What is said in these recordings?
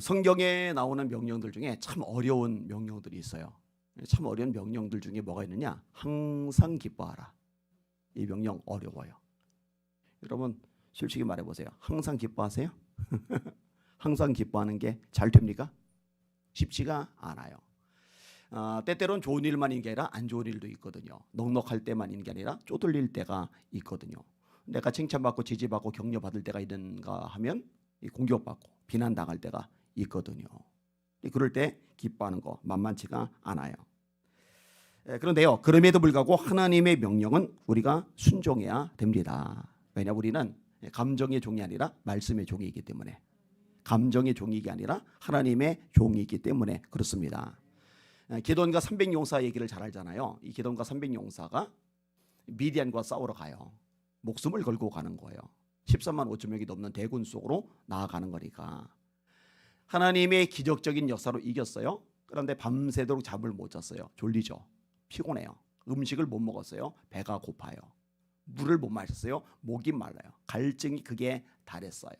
성경에 나오는 명령들 중에 참 어려운 명령들이 있어요. 참 어려운 명령들 중에 뭐가 있느냐? 항상 기뻐하라. 이 명령 어려워요. 여러분 솔직히 말해보세요. 항상 기뻐하세요? 항상 기뻐하는 게 잘 됩니까? 쉽지가 않아요. 때때로는 좋은 일만 있는 게 아니라 안 좋은 일도 있거든요. 넉넉할 때만 있는 게 아니라 쪼들릴 때가 있거든요. 내가 칭찬받고 지지받고 격려받을 때가 있는가 하면 공격받고 비난당할 때가 있거든요. 그럴 때 기뻐하는 거 만만치가 않아요. 그런데요, 그럼에도 불구하고 하나님의 명령은 우리가 순종해야 됩니다. 왜냐, 우리는 감정의 종이 아니라 말씀의 종이기 때문에, 감정의 종이기 아니라 하나님의 종이기 때문에 그렇습니다. 기돈과 300용사 얘기를 잘 알잖아요. 이 기돈과 300용사가 미디안과 싸우러 가요. 목숨을 걸고 가는 거예요. 13만 5천 명이 넘는 대군 속으로 나아가는 거니까. 하나님의 기적적인 역사로 이겼어요. 그런데 밤새도록 잠을 못 잤어요. 졸리죠. 피곤해요. 음식을 못 먹었어요. 배가 고파요. 물을 못 마셨어요. 목이 말라요. 갈증이 극에 달했어요.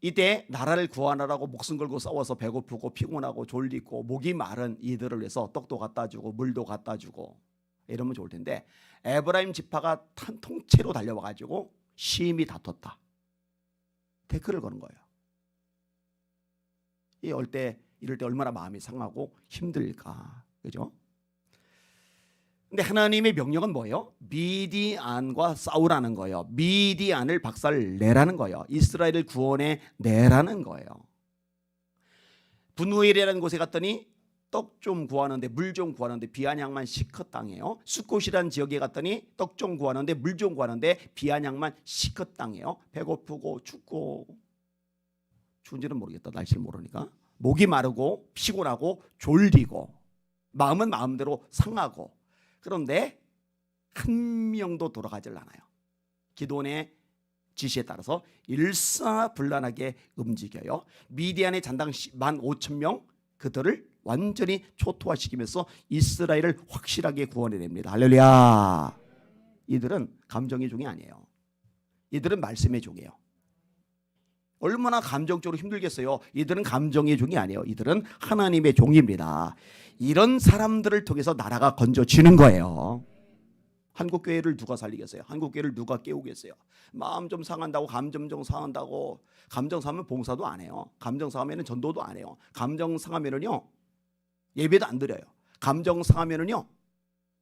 이때 나라를 구하느라고 목숨 걸고 싸워서 배고프고 피곤하고 졸리고 목이 마른 이들을 위해서 떡도 갖다 주고 물도 갖다 주고 이러면 좋을 텐데, 에브라임 지파가 통째로 달려와 가지고 심히 다퉜다. 태클을 거는 거예요. 이럴 때 얼마나 마음이 상하고 힘들까, 그죠? 근데 하나님의 명령은 뭐예요? 미디안과 싸우라는 거예요. 미디안을 박살내라는 거예요. 이스라엘을 구원해 내라는 거예요. 분우엘이라는 곳에 갔더니 떡 좀 구하는데 물 좀 구하는데 비아냥만 시컷 당해요. 숫곳이라는 지역에 갔더니 떡 좀 구하는데 물 좀 구하는데 비아냥만 시컷 당해요. 배고프고 춥고, 추운지는 모르겠다, 날씨를 모르니까. 목이 마르고 피곤하고 졸리고 마음은 마음대로 상하고, 그런데 한 명도 돌아가질 않아요. 기돈의 지시에 따라서 일사불란하게 움직여요. 미디안의 잔당 15,000명, 그들을 완전히 초토화시키면서 이스라엘을 확실하게 구원해냅니다. 할렐루야. 이들은 감정의 종이 아니에요. 이들은 말씀의 종이에요. 얼마나 감정적으로 힘들겠어요. 이들은 감정의 종이 아니에요. 이들은 하나님의 종입니다. 이런 사람들을 통해서 나라가 건져지는 거예요. 한국교회를 누가 살리겠어요? 한국교회를 누가 깨우겠어요? 마음 좀 상한다고, 감정 좀 상한다고. 감정 상하면 봉사도 안 해요. 감정 상하면 전도도 안 해요. 감정 상하면은요, 예배도 안 드려요. 감정 상하면은요,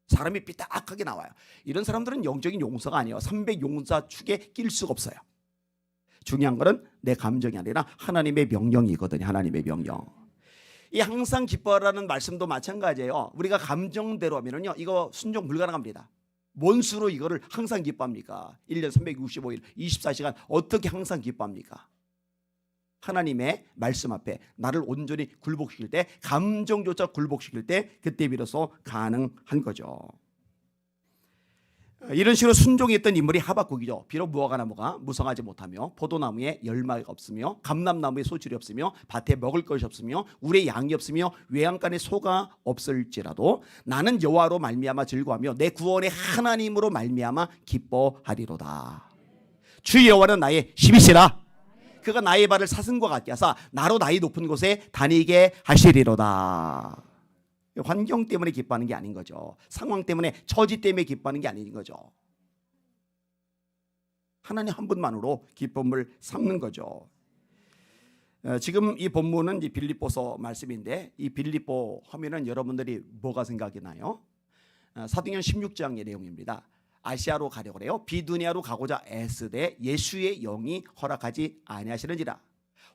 사람이 삐딱하게 나와요. 이런 사람들은 영적인 용사가 아니에요. 300용사 축에 낄 수가 없어요. 중요한 거는 내 감정이 아니라 하나님의 명령이거든요. 하나님의 명령. 이 항상 기뻐하라는 말씀도 마찬가지예요. 우리가 감정대로 하면은요, 이거 순종 불가능합니다. 뭔 수로 이거를 항상 기뻐합니까? 1년 365일 24시간 어떻게 항상 기뻐합니까? 하나님의 말씀 앞에 나를 온전히 굴복시킬 때, 감정조차 굴복시킬 때, 그때 비로소 가능한 거죠. 이런 식으로 순종했던 인물이 하박국이죠. 비록 무화과 나무가 무성하지 못하며 포도나무에 열매가 없으며 감람나무에 소출이 없으며 밭에 먹을 것이 없으며 울에 양이 없으며 외양간에 소가 없을지라도 나는 여호와로 말미암아 즐거워하며 내 구원의 하나님으로 말미암아 기뻐하리로다. 주 여호와는 나의 힘이시라. 그가 나의 발을 사슴과 같게 하사 나로 나의 높은 곳에 다니게 하시리로다. 환경 때문에 기뻐하는 게 아닌 거죠. 상황 때문에, 처지 때문에 기뻐하는 게 아닌 거죠. 하나님 한 분만으로 기쁨을 삼는 거죠. 지금 이 본문은 이 빌립보서 말씀인데, 이 빌립보 하면은 여러분들이 뭐가 생각이 나요? 사도행전 16장의 내용입니다. 아시아로 가려고 해요. 비두니아로 가고자 애쓰되 예수의 영이 허락하지 아니하시는지라.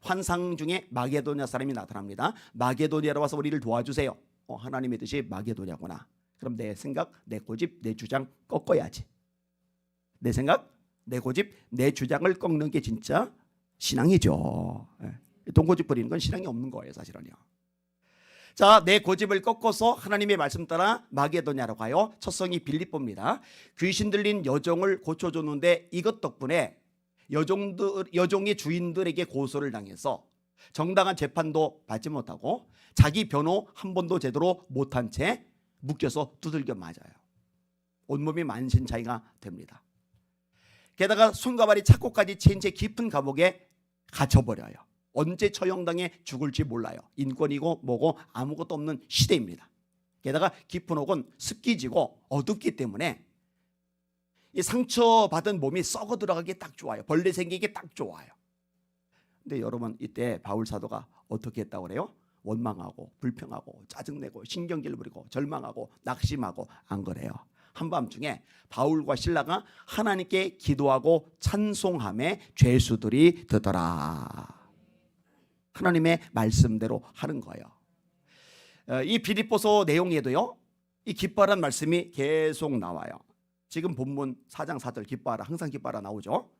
환상 중에 마게도냐 사람이 나타납니다. 마게도냐로 와서 우리를 도와주세요. 하나님의 뜻이 마게도냐구나. 그럼 내 생각, 내 고집, 내 주장 꺾어야지. 내 생각, 내 고집, 내 주장을 꺾는 게 진짜 신앙이죠. 동고집 부리는 건 신앙이 없는 거예요, 사실은요. 자, 내 고집을 꺾어서 하나님의 말씀 따라 마게도냐로 가요. 첫성이 빌립보입니다. 귀신 들린 여종을 고쳐줬는데 이것 덕분에 여종의 주인들에게 고소를 당해서 정당한 재판도 받지 못하고 자기 변호 한 번도 제대로 못한 채 묶여서 두들겨 맞아요. 온몸이 만신창이가 됩니다. 게다가 손과 발이 착고까지 채인 채 깊은 감옥에 갇혀버려요. 언제 처형당해 죽을지 몰라요. 인권이고 뭐고 아무것도 없는 시대입니다. 게다가 깊은 혹은 습기지고 어둡기 때문에 이 상처받은 몸이 썩어 들어가기에 딱 좋아요. 벌레 생기기에 딱 좋아요. 근데 여러분, 이때 바울 사도가 어떻게 했다고 그래요? 원망하고 불평하고 짜증내고 신경질 부리고 절망하고 낙심하고 안 그래요. 한밤중에 바울과 실라가 하나님께 기도하고 찬송함에 죄수들이 되더라. 하나님의 말씀대로 하는 거예요. 이 빌립보서 내용에도요, 이 기뻐하라는 말씀이 계속 나와요. 지금 본문 4장 4절 기뻐하라, 항상 기뻐하라 나오죠.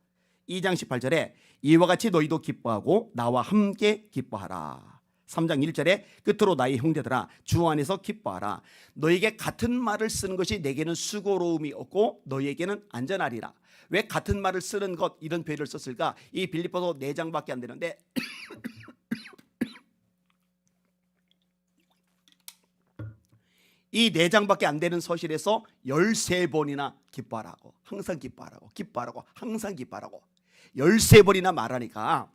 2장 18절에 이와 같이 너희도 기뻐하고 나와 함께 기뻐하라. 3장 1절에 끝으로 나의 형제들아 주 안에서 기뻐하라. 너에게 같은 말을 쓰는 것이 내게는 수고로움이 없고 너에게는 안전하리라. 왜 같은 말을 쓰는 것, 이런 표현을 썼을까? 이 빌립보서 4장밖에 안 되는데 이 4장밖에 안 되는 서실에서 13번이나 기뻐하라고, 항상 기뻐하라고, 기뻐하라고, 항상 기뻐하라고 13번이나 말하니까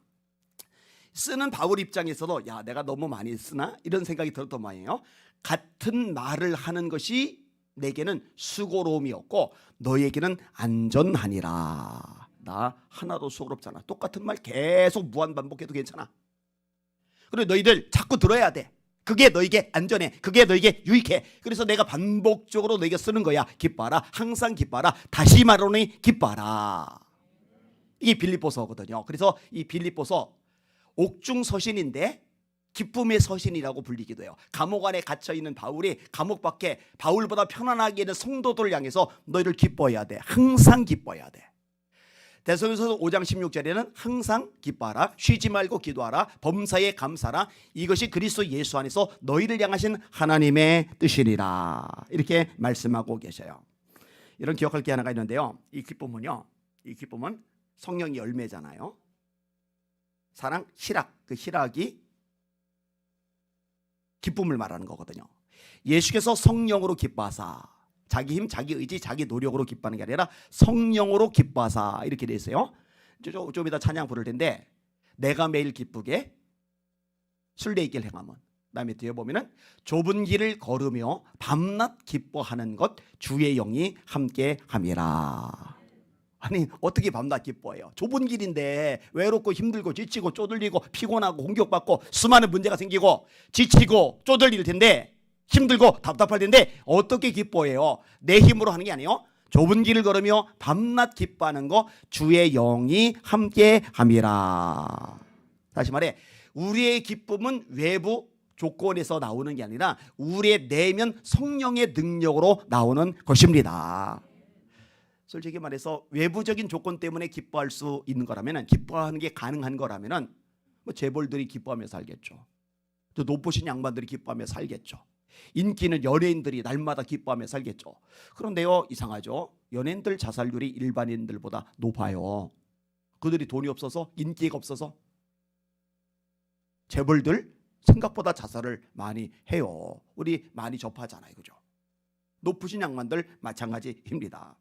쓰는 바울 입장에서도 야, 내가 너무 많이 쓰나? 이런 생각이 들었던 모양이에요. 같은 말을 하는 것이 내게는 수고로움이 없고 너에게는 안전하니라. 나 하나도 수고롭잖아. 똑같은 말 계속 무한반복해도 괜찮아. 그리고 너희들 자꾸 들어야 돼. 그게 너에게 안전해. 그게 너에게 유익해. 그래서 내가 반복적으로 너에게 쓰는 거야. 기뻐하라. 항상 기뻐하라. 다시 말하노니 기뻐하라. 이게 빌립보서거든요. 그래서 이 빌립보서 옥중 서신인데 기쁨의 서신이라고 불리기도 해요. 감옥 안에 갇혀있는 바울이 감옥 밖에 바울보다 편안하게 있는 성도들을 향해서 너희를 기뻐해야 돼. 항상 기뻐해야 돼. 데살로니가서 5장 16절에는 항상 기뻐하라, 쉬지 말고 기도하라, 범사에 감사하라, 이것이 그리스도 예수 안에서 너희를 향하신 하나님의 뜻이니라. 이렇게 말씀하고 계셔요. 이런 기억할 게 하나가 있는데요. 이 기쁨은요, 이 기쁨은 성령의 열매잖아요. 사랑, 희락, 그 희락이 기쁨을 말하는 거거든요. 예수께서 성령으로 기뻐하사, 자기 힘, 자기 의지, 자기 노력으로 기뻐하는 게 아니라 성령으로 기뻐하사 이렇게 돼 있어요. 좀 이따 찬양 부를 텐데 내가 매일 기쁘게 순례길 행함은, 그다음에 뒤에 보면은 좁은 길을 걸으며 밤낮 기뻐하는 것 주의 영이 함께 함이라. 아니 어떻게 밤낮 기뻐해요? 좁은 길인데 외롭고 힘들고 지치고 쪼들리고 피곤하고 공격받고 수많은 문제가 생기고 지치고 쪼들릴 텐데 힘들고 답답할 텐데 어떻게 기뻐해요? 내 힘으로 하는 게 아니에요. 좁은 길을 걸으며 밤낮 기뻐하는 거 주의 영이 함께 함이라. 다시 말해, 우리의 기쁨은 외부 조건에서 나오는 게 아니라 우리의 내면 성령의 능력으로 나오는 것입니다. 솔직히 말해서 외부적인 조건 때문에 기뻐할 수 있는 거라면, 기뻐하는 게 가능한 거라면 뭐 재벌들이 기뻐하며 살겠죠. 또 높으신 양반들이 기뻐하며 살겠죠. 인기 있는 연예인들이 날마다 기뻐하며 살겠죠. 그런데요, 이상하죠. 연예인들 자살률이 일반인들보다 높아요. 그들이 돈이 없어서, 인기가 없어서. 재벌들 생각보다 자살을 많이 해요. 우리 많이 접하잖아요, 그죠? 높으신 양반들 마찬가지입니다.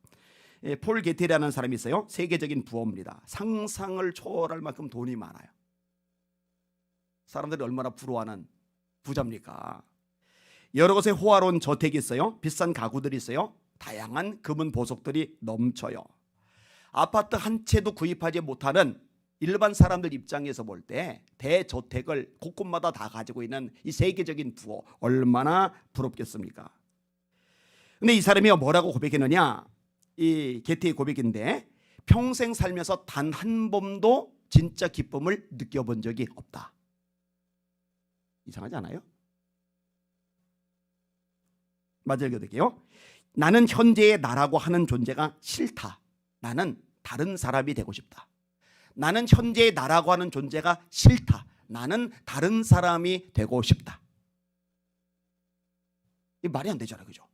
폴 게티라는 사람이 있어요. 세계적인 부호입니다. 상상을 초월할 만큼 돈이 많아요. 사람들이 얼마나 부러워하는 부자입니까? 여러 곳에 호화로운 저택이 있어요. 비싼 가구들이 있어요. 다양한 금은 보석들이 넘쳐요. 아파트 한 채도 구입하지 못하는 일반 사람들 입장에서 볼 때 대저택을 곳곳마다 다 가지고 있는 이 세계적인 부호, 얼마나 부럽겠습니까? 근데 이 사람이 뭐라고 고백했느냐? 이 게티의 고백인데, 평생 살면서 단 한 번도 진짜 기쁨을 느껴본 적이 없다. 이상하지 않아요? 맞아 읽어드릴게요. 나는 현재의 나라고 하는 존재가 싫다. 나는 다른 사람이 되고 싶다. 나는 현재의 나라고 하는 존재가 싫다. 나는 다른 사람이 되고 싶다. 이 말이 안 되잖아요, 그죠?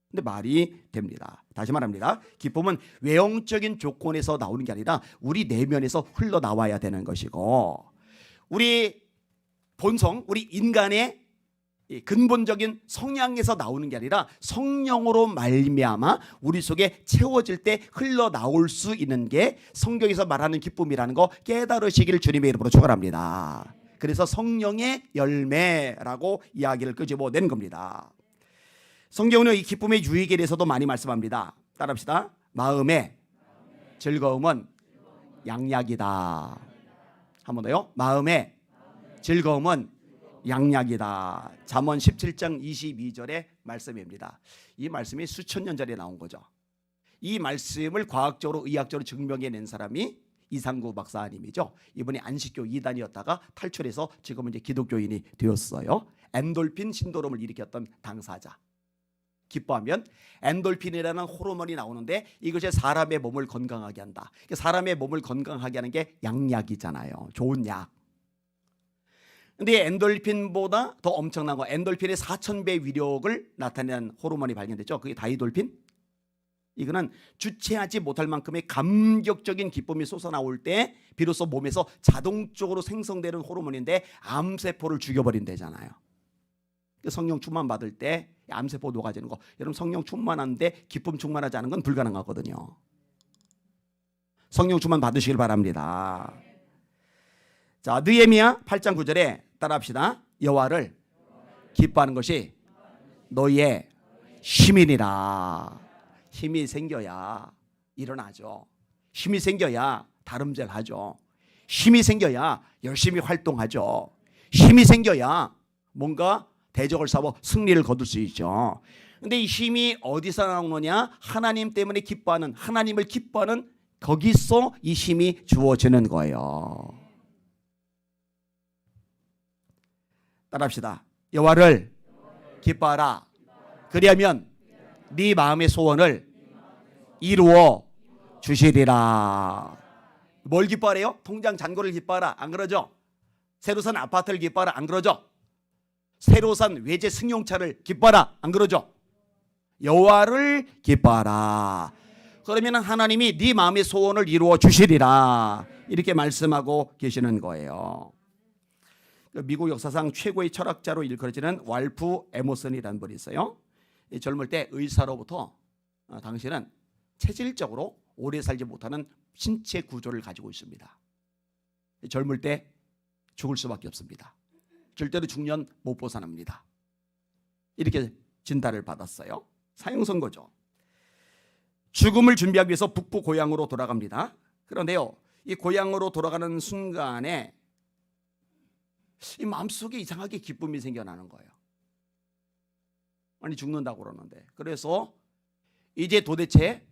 근데 말이 됩니다. 다시 말합니다. 기쁨은 외형적인 조건에서 나오는 게 아니라 우리 내면에서 흘러나와야 되는 것이고, 우리 본성, 우리 인간의 이 근본적인 성향에서 나오는 게 아니라 성령으로 말미암아 우리 속에 채워질 때 흘러나올 수 있는 게 성경에서 말하는 기쁨이라는 거 깨달으시기를 주님의 이름으로 축원합니다. 그래서 성령의 열매라고 이야기를 끄집어낸 겁니다. 성경은 이 기쁨의 유익에 대해서도 많이 말씀합니다. 따라합시다. 마음의 즐거움은 양약이다. 한 번 더요. 마음의 즐거움은 양약이다. 잠언 17장 22절의 말씀입니다. 이 말씀이 수천 년 전에 나온 거죠. 이 말씀을 과학적으로 의학적으로 증명해낸 사람이 이상구 박사님이죠. 이분이 안식교 이단이었다가 탈출해서 지금은 이제 기독교인이 되었어요. 엔돌핀 신도롬을 일으켰던 당사자. 기뻐하면 엔돌핀이라는 호르몬이 나오는데 이것이 사람의 몸을 건강하게 한다. 사람의 몸을 건강하게 하는 게 양약이잖아요. 좋은 약. 근데 엔돌핀보다 더 엄청난 거, 엔돌핀의 4,000배 위력을 나타내는 호르몬이 발견됐죠. 그게 다이돌핀. 이거는 주체하지 못할 만큼의 감격적인 기쁨이 솟아나올 때 비로소 몸에서 자동적으로 생성되는 호르몬인데 암세포를 죽여버린대잖아요. 성령 충만 받을 때 암세포 녹아지는 거. 여러분 성령 충만한데 기쁨 충만하지 않은 건 불가능하거든요. 성령 충만 받으시길 바랍니다. 자, 느헤미야 8장 9절에 따라합시다. 여호와를 기뻐하는 것이 너희의 힘이니라. 힘이 생겨야 일어나죠. 힘이 생겨야 다름질하죠. 힘이 생겨야 열심히 활동하죠. 힘이 생겨야 뭔가 대적을 싸워 승리를 거둘 수 있죠. 근데 이 힘이 어디서 나오느냐? 하나님 때문에 기뻐하는, 하나님을 기뻐하는 거기서 이 힘이 주어지는 거예요. 따라합시다. 여호와를 기뻐하라. 그리하면 네 마음의 소원을 이루어 주시리라. 뭘 기뻐하래요? 통장 잔고를 기뻐하라. 안 그러죠? 새로 산 아파트를 기뻐하라. 안 그러죠? 새로 산 외제 승용차를 기뻐하라. 안 그러죠? 여호와를 기뻐하라. 그러면 하나님이 네 마음의 소원을 이루어 주시리라. 이렇게 말씀하고 계시는 거예요. 미국 역사상 최고의 철학자로 일컬어지는 왈프 에머슨이라는 분이 있어요. 젊을 때 의사로부터 당신은 체질적으로 오래 살지 못하는 신체 구조를 가지고 있습니다. 젊을 때 죽을 수밖에 없습니다. 절대로 중년 못 벗어납니다. 이렇게 진단을 받았어요. 사형선고죠. 죽음을 준비하기 위해서 북부 고향으로 돌아갑니다. 그런데요, 이 고향으로 돌아가는 순간에 이 마음속에 이상하게 기쁨이 생겨나는 거예요. 아니 죽는다고 그러는데. 그래서 이제 도대체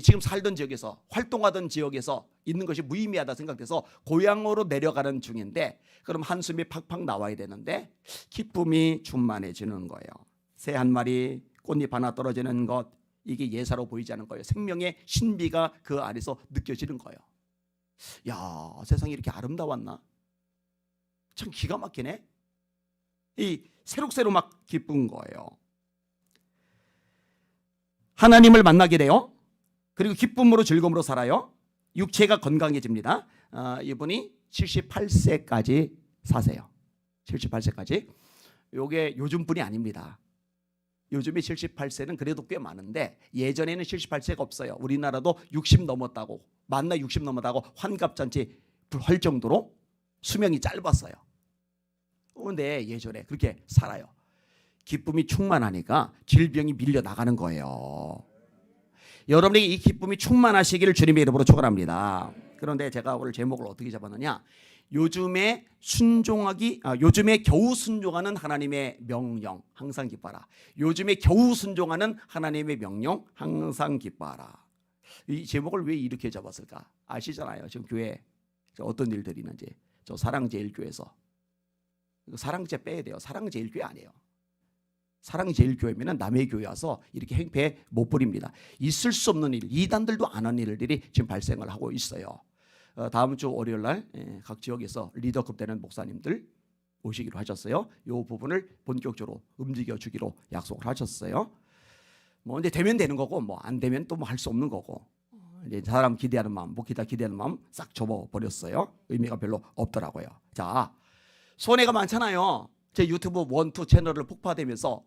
지금 살던 지역에서 활동하던 지역에서 있는 것이 무의미하다 생각돼서 고향으로 내려가는 중인데, 그럼 한숨이 팍팍 나와야 되는데 기쁨이 충만해지는 거예요. 새 한 마리, 꽃잎 하나 떨어지는 것, 이게 예사로 보이지 않는 거예요. 생명의 신비가 그 안에서 느껴지는 거예요. 야, 세상이 이렇게 아름다웠나? 참 기가 막히네. 이 새록새록 막 기쁜 거예요. 하나님을 만나게 돼요. 그리고 기쁨으로 즐거움으로 살아요. 육체가 건강해집니다. 이분이 78세까지 사세요. 78세까지. 요게 요즘 분이 아닙니다. 요즘에 78세는 그래도 꽤 많은데 예전에는 78세가 없어요. 우리나라도 60 넘었다고, 만나 60 넘었다고 환갑잔치 할 정도로 수명이 짧았어요. 그런데 예전에 그렇게 살아요. 기쁨이 충만하니까 질병이 밀려나가는 거예요. 여러분에게 이 기쁨이 충만하시기를 주님의 이름으로 축원합니다. 그런데 제가 오늘 제목을 어떻게 잡았느냐? 요즘에 겨우 순종하는 하나님의 명령 항상 기뻐하라. 요즘에 겨우 순종하는 하나님의 명령 항상 기뻐하라. 이 제목을 왜 이렇게 잡았을까? 아시잖아요. 지금 교회 어떤 일들이 있는지. 저 사랑제일교회에서 사랑제 빼야 돼요. 사랑제일교회 아니에요. 사랑제일교회면 남의 교회 와서 이렇게 행패 못 부립니다. 있을 수 없는 일, 이단들도 안 한 일들이 지금 발생을 하고 있어요. 다음 주 월요일 날 각 지역에서 리더급 되는 목사님들 오시기로 하셨어요. 이 부분을 본격적으로 움직여 주기로 약속을 하셨어요. 뭐 근데 되면 되는 거고 뭐 안 되면 또 뭐 할 수 없는 거고. 이제 사람 기대하는 마음, 목기다 기대하는 마음 싹 접어 버렸어요. 의미가 별로 없더라고요. 자, 손해가 많잖아요. 제 유튜브 1, 2 채널을 폭파되면서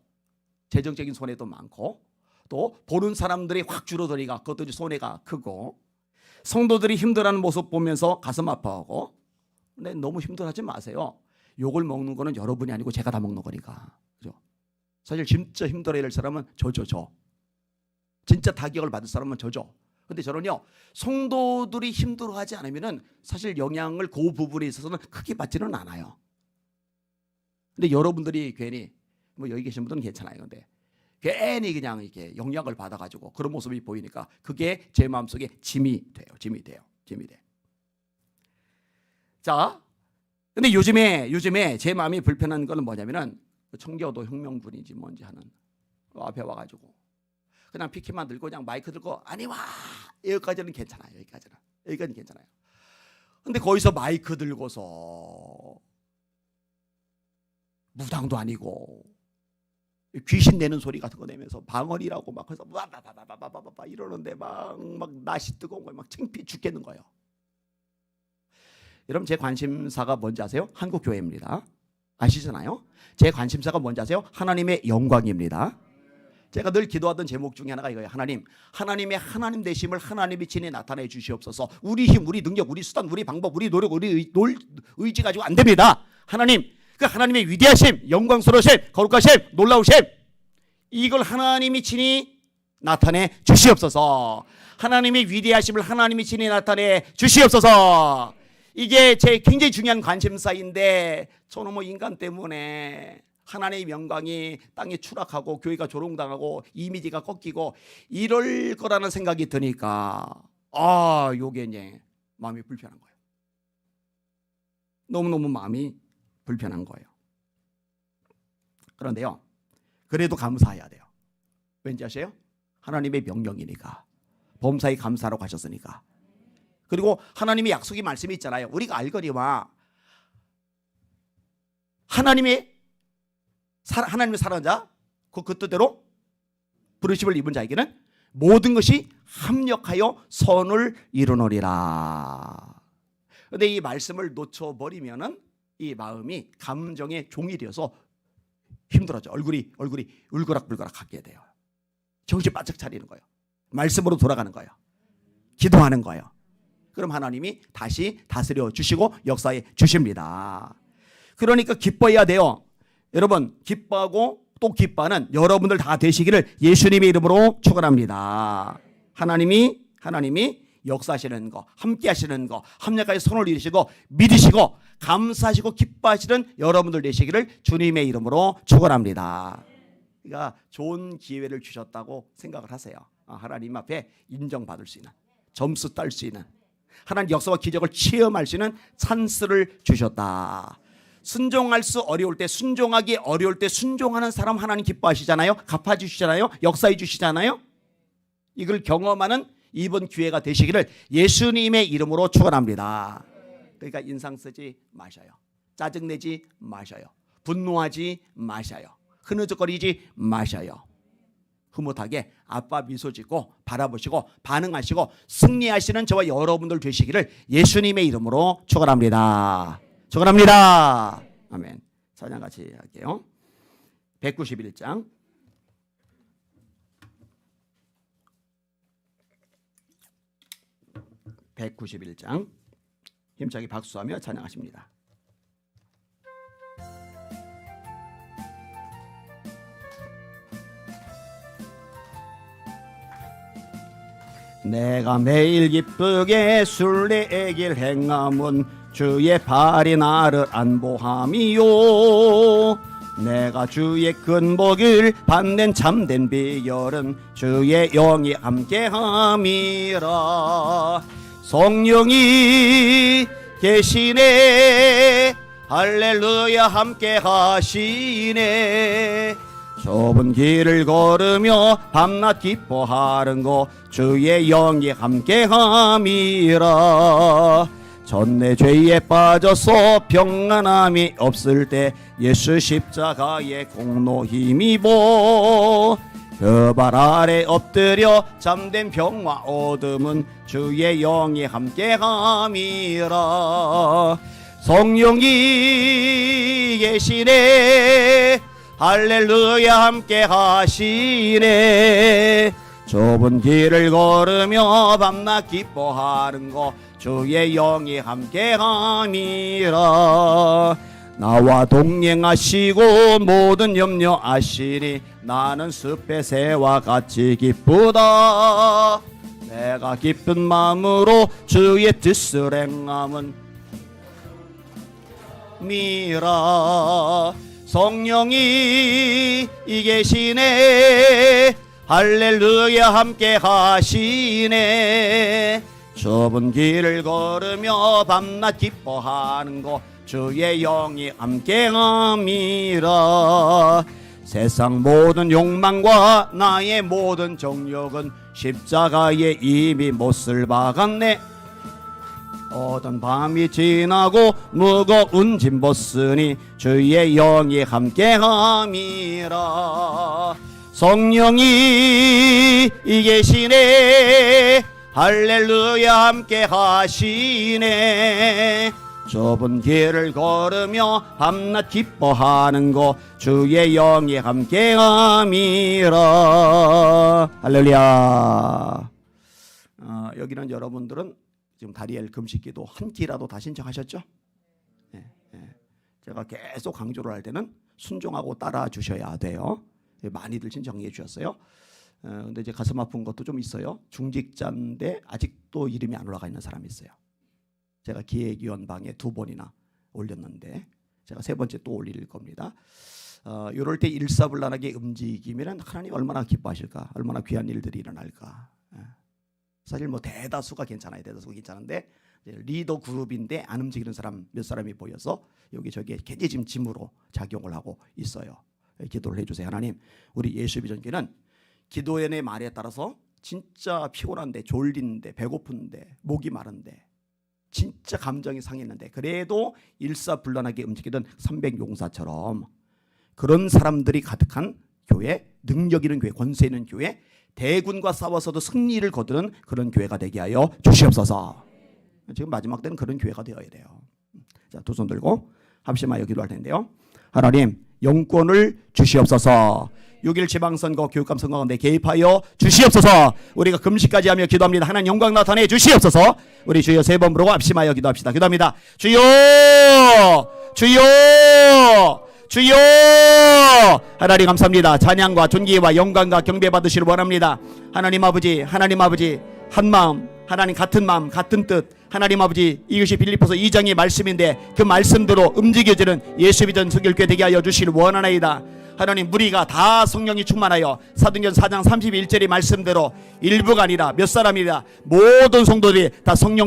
재정적인 손해도 많고 또 보는 사람들이 확 줄어드니까 그것도 이제 손해가 크고 성도들이 힘들어하는 모습 보면서 가슴 아파하고 근데 너무 힘들어하지 마세요. 욕을 먹는 거는 여러분이 아니고 제가 다 먹는 거니까. 그죠? 사실 진짜 힘들어야 될 사람은 저죠. 진짜 타격을 받을 사람은 저죠. 근데 저는요 성도들이 힘들어하지 않으면은 사실 영향을 그 부분에 있어서는 크게 받지는 않아요. 근데 여러분들이 괜히 뭐 여기 계신 분들은 괜찮아요. 근데 괜히 그냥 이렇게 영향을 받아가지고 그런 모습이 보이니까 그게 제 마음속에 짐이 돼요. 자, 근데 요즘에 제 마음이 불편한 거는 뭐냐면은 청교도 혁명군인지 뭔지 하는 앞에 와가지고 그냥 피켓만 들고 그냥 마이크 들고 아니 와 여기까지는 괜찮아요. 여기까지는 괜찮아요. 근데 거기서 마이크 들고서 무당도 아니고 귀신 내는 소리 같은 거 내면서 방언이라고 막 해서 와바바바바바바 이러는데 막 날씨 뜨거운 거예요. 막 창피해 죽겠는 거예요. 여러분 제 관심사가 뭔지 아세요? 한국 교회입니다. 아시잖아요? 제 관심사가 뭔지 아세요? 하나님의 영광입니다. 제가 늘 기도하던 제목 중에 하나가 이거예요. 하나님의 하나님 되심을 하나님이 친히 나타내 주시옵소서. 우리 힘, 우리 능력, 우리 수단, 우리 방법, 우리 노력, 우리 의지 가지고 안 됩니다. 하나님, 그 하나님의 위대하심, 영광스러우심, 거룩하심, 놀라우심 이걸 하나님이 친히 나타내 주시옵소서. 하나님의 위대하심을 하나님이 친히 나타내 주시옵소서. 이게 제 굉장히 중요한 관심사인데 저는 뭐 인간 때문에 하나님의 영광이 땅에 추락하고 교회가 조롱당하고 이미지가 꺾이고 이럴 거라는 생각이 드니까 요게 이제 마음이 불편한 거예요. 너무너무 마음이 불편한 거예요. 그런데요 그래도 감사해야 돼요. 왠지 아세요? 하나님의 명령이니까 범사에 감사하라고 하셨으니까. 그리고 하나님의 약속의 말씀이 있잖아요. 우리가 알거니와 하나님의 사랑하는 자 그 뜻대로 부르심을 입은 자에게는 모든 것이 합력하여 선을 이루노리라. 그런데 이 말씀을 놓쳐버리면은 이 마음이 감정의 종이 되어서 힘들어져. 얼굴이 울그락불그락 하게 돼요. 정신 바짝 차리는 거예요. 말씀으로 돌아가는 거예요. 기도하는 거예요. 그럼 하나님이 다시 다스려 주시고 역사해 주십니다. 그러니까 기뻐해야 돼요. 여러분 기뻐하고 또 기뻐하는 여러분들 다 되시기를 예수님의 이름으로 축원합니다. 하나님이 역사하시는 거, 함께 하시는 거, 합력하여 손을 이루시고 믿으시고 감사하시고 기뻐하시는 여러분들 되시기를 주님의 이름으로 축원합니다. 그러니까 좋은 기회를 주셨다고 생각을 하세요. 하나님 앞에 인정받을 수 있는, 점수 딸 수 있는, 하나님 역사와 기적을 체험할 수 있는 찬스를 주셨다. 순종할 수 어려울 때, 순종하기 어려울 때 순종하는 사람 하나님 기뻐하시잖아요. 갚아주시잖아요. 역사해 주시잖아요. 이걸 경험하는 이번 기회가 되시기를 예수님의 이름으로 축원합니다. 그러니까 인상 쓰지 마셔요. 짜증내지 마셔요. 분노하지 마셔요. 흐느적거리지 마셔요. 흐뭇하게 아빠 미소 짓고 바라보시고 반응하시고 승리하시는 저와 여러분들 되시기를 예수님의 이름으로 축원합니다. 축원합니다. 아멘. 찬양 같이 할게요. 191장 191장 힘차게 박수하며 찬양하십니다. 내가 매일 기쁘게 순례길 행함은 주의 발이 나를 안보함이요. 내가 주의 큰 복을 받는 참된 비결은 주의 영이 함께함이라. 성령이 계시네. 할렐루야 함께하시네. 좁은 길을 걸으며 밤낮 기뻐하는 거 주의 영이 함께함이라. 전내 죄에 빠져서 평안함이 없을 때 예수 십자가의 공로 힘입어 그 발 아래 엎드려 잠든 병과 어둠은 주의 영이 함께함이라. 성령이 계시네. 할렐루야 함께 하시네. 좁은 길을 걸으며 밤낮 기뻐하는 거 주의 영이 함께 함이라. 나와 동행하시고 모든 염려하시니 나는 숲의 새와 같이 기쁘다. 내가 기쁜 마음으로 주의 뜻을 행함은 미라. 성령이 이 계시네. 할렐루야 함께 하시네. 좁은 길을 걸으며 밤낮 기뻐하는 거 주의 영이 함께함이라. 세상 모든 욕망과 나의 모든 정욕은 십자가에 이미 못을 박았네. 어떤 밤이 지나고 무거운 짐 벗으니 주의 영이 함께함이라. 성령이 이 계시네. 할렐루야 함께 하시네. 좁은 길을 걸으며 밤낮 기뻐하는 거 주의 영이 함께함이라. 할렐루야. 여기는 여러분들은 지금 다리엘 금식기도 한 끼라도 다 신청하셨죠? 네, 네. 제가 계속 강조를 할 때는 순종하고 따라 주셔야 돼요. 많이들 신청해 주셨어요. 근데 이제 가슴 아픈 것도 좀 있어요. 중직자인데 아직도 이름이 안 올라가 있는 사람이 있어요. 제가 기획위원방에 2번이나 올렸는데 제가 3번째 또 올릴 겁니다. 이럴 때 일사불란하게 움직이면 하나님 얼마나 기뻐하실까, 얼마나 귀한 일들이 일어날까. 사실 뭐 대다수가 괜찮아요. 대다수가 괜찮은데 리더 그룹인데 안 움직이는 사람 몇 사람이 보여서 여기저기 굉장히 지금 짐으로 작용을 하고 있어요. 기도를 해주세요. 하나님, 우리 예수비전교회는 기도연의 말에 따라서 진짜 피곤한데, 졸린데, 배고픈데, 목이 마른데, 진짜 감정이 상했는데 그래도 일사불란하게 움직이던 300용사처럼 그런 사람들이 가득한 교회, 능력 있는 교회, 권세 있는 교회, 대군과 싸워서도 승리를 거두는 그런 교회가 되게 하여 주시옵소서. 지금 마지막 때는 그런 교회가 되어야 돼요. 자, 두 손 들고 합심하여 기도할 텐데요. 하나님, 영권을 주시옵소서. 6.1 지방선거 교육감 선거 가운데 개입하여 주시옵소서. 우리가 금식까지 하며 기도합니다. 하나님 영광 나타내 주시옵소서. 우리 주여 3번 부르고 합심하여 기도합시다. 기도합니다. 주여, 주여, 주여. 하나님 감사합니다. 찬양과 존귀와 영광과 경배 받으시길 원합니다. 하나님 아버지, 하나님 아버지, 한 마음, 하나님 같은 마음, 같은 뜻. 하나님 아버지, 이것이 빌립보서 2장의 말씀인데 그 말씀대로 움직여지는 예수비전 선교회 되게 하여 주시길 원하나이다. 하나님, 무리가 다 성령이 충만하여 사도행전 4장 31절의 말씀대로 일부가 아니라 몇 사람이라 모든 성도들이 다 성령